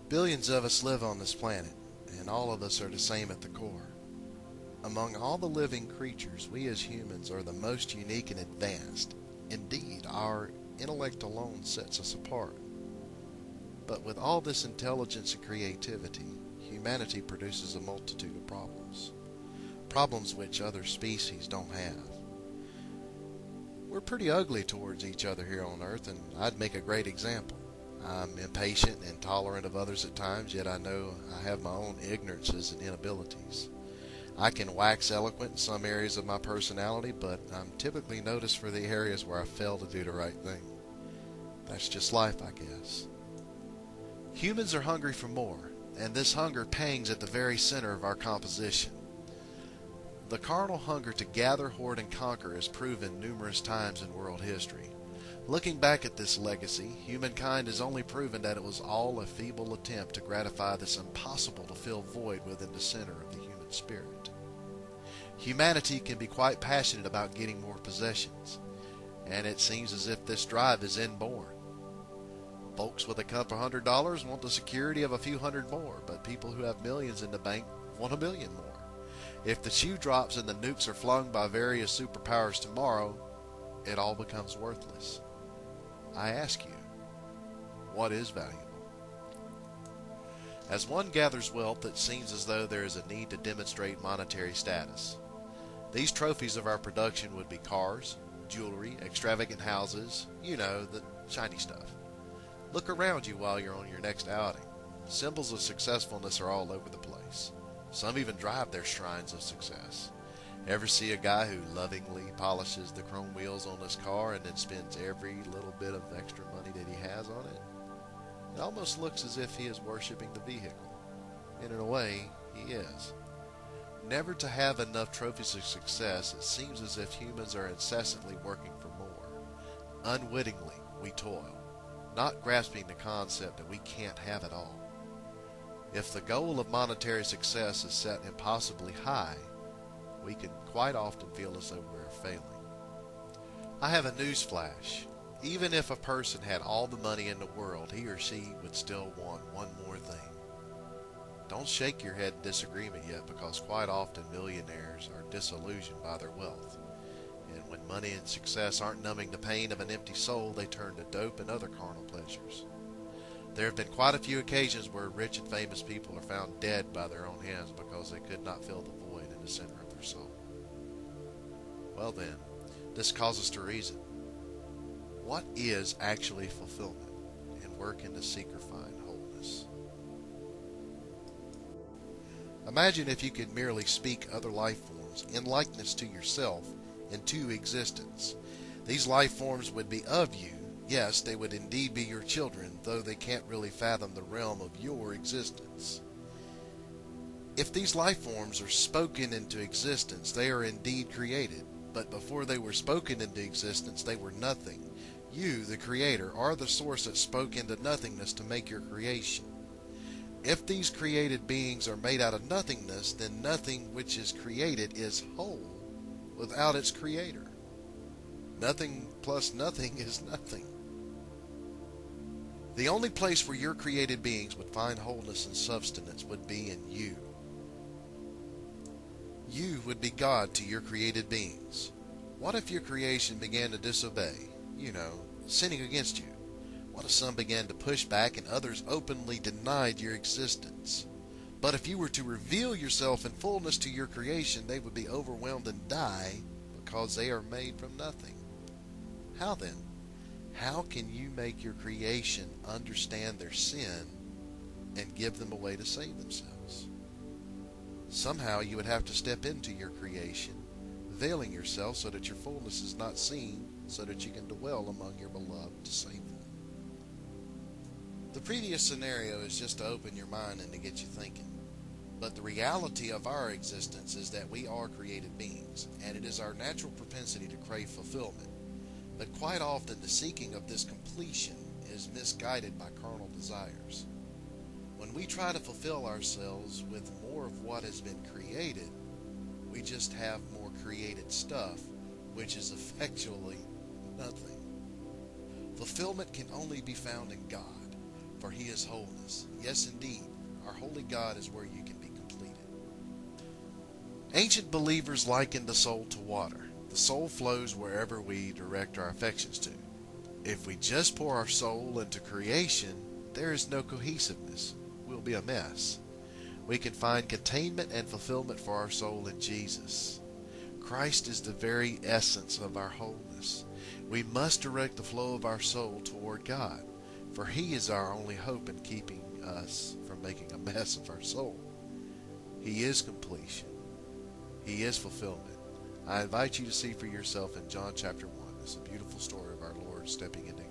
Billions of us live on this planet, and all of us are the same at the core. Among all the living creatures, we as humans are the most unique and advanced. Indeed, our intellect alone sets us apart. But with all this intelligence and creativity, humanity produces a multitude of problems. Problems which other species don't have. We're pretty ugly towards each other here on Earth, and I'd make a great example. I'm impatient and intolerant of others at times, yet I know I have my own ignorances and inabilities. I can wax eloquent in some areas of my personality, but I'm typically noticed for the areas where I fail to do the right thing. That's just life, I guess. Humans are hungry for more, and this hunger pangs at the very center of our composition. The carnal hunger to gather, hoard, and conquer is proven numerous times in world history. Looking back at this legacy, humankind has only proven that it was all a feeble attempt to gratify this impossible-to-fill void within the center of the human spirit. Humanity can be quite passionate about getting more possessions, and it seems as if this drive is inborn. Folks with a couple $100 want the security of a few hundred more, but people who have millions in the bank want $1 million more. If the shoe drops and the nukes are flung by various superpowers tomorrow, it all becomes worthless. I ask you, what is valuable? As one gathers wealth, it seems as though there is a need to demonstrate monetary status. These trophies of our production would be cars, jewelry, extravagant houses, the shiny stuff. Look around you while you're on your next outing. Symbols of successfulness are all over the place. Some even drive their shrines of success. Ever see a guy who lovingly polishes the chrome wheels on his car and then spends every little bit of extra money that he has on it? It almost looks as if he is worshiping the vehicle. And in a way, he is. Never to have enough trophies of success, it seems as if humans are incessantly working for more. Unwittingly, we toil, not grasping the concept that we can't have it all. If the goal of monetary success is set impossibly high, we can quite often feel as though we're failing. I have a news flash. Even if a person had all the money in the world, he or she would still want one more thing. Don't shake your head in disagreement yet, because quite often millionaires are disillusioned by their wealth. And when money and success aren't numbing the pain of an empty soul, they turn to dope and other carnal pleasures. There have been quite a few occasions where rich and famous people are found dead by their own hands because they could not fill the void in the center of their soul. Well then, this calls us to reason. What is actually fulfillment, and where can the seeker find wholeness? Imagine if you could merely speak other life forms in likeness to yourself into existence. These life forms would be of you. Yes, they would indeed be your children, though they can't really fathom the realm of your existence. If these life forms are spoken into existence, they are indeed created. But before they were spoken into existence, they were nothing. You, the creator, are the source that spoke into nothingness to make your creation. If these created beings are made out of nothingness, then nothing which is created is whole without its creator. Nothing plus nothing is nothing. The only place where your created beings would find wholeness and substance would be in you. You would be God to your created beings. What if your creation began to disobey, sinning against you? What if some began to push back and others openly denied your existence? But if you were to reveal yourself in fullness to your creation, they would be overwhelmed and die because they are made from nothing. How then? How can you make your creation understand their sin and give them a way to save themselves? Somehow you would have to step into your creation, veiling yourself so that your fullness is not seen, so that you can dwell among your beloved to save them. The previous scenario is just to open your mind and to get you thinking. But the reality of our existence is that we are created beings, and it is our natural propensity to crave fulfillment. But quite often the seeking of this completion is misguided by carnal desires. When we try to fulfill ourselves with more of what has been created, we just have more created stuff, which is effectually nothing. Fulfillment can only be found in God. for he is wholeness. Yes, indeed, our holy God is where you can be completed. Ancient believers likened the soul to water. The soul flows wherever we direct our affections to. If we just pour our soul into creation, there is no cohesiveness. We'll be a mess. We can find containment and fulfillment for our soul in Jesus. Christ is the very essence of our wholeness. We must direct the flow of our soul toward God, for he is our only hope in keeping us from making a mess of our soul. He is completion. He is fulfillment. I invite you to see for yourself in John chapter 1. It's a beautiful story of our Lord stepping into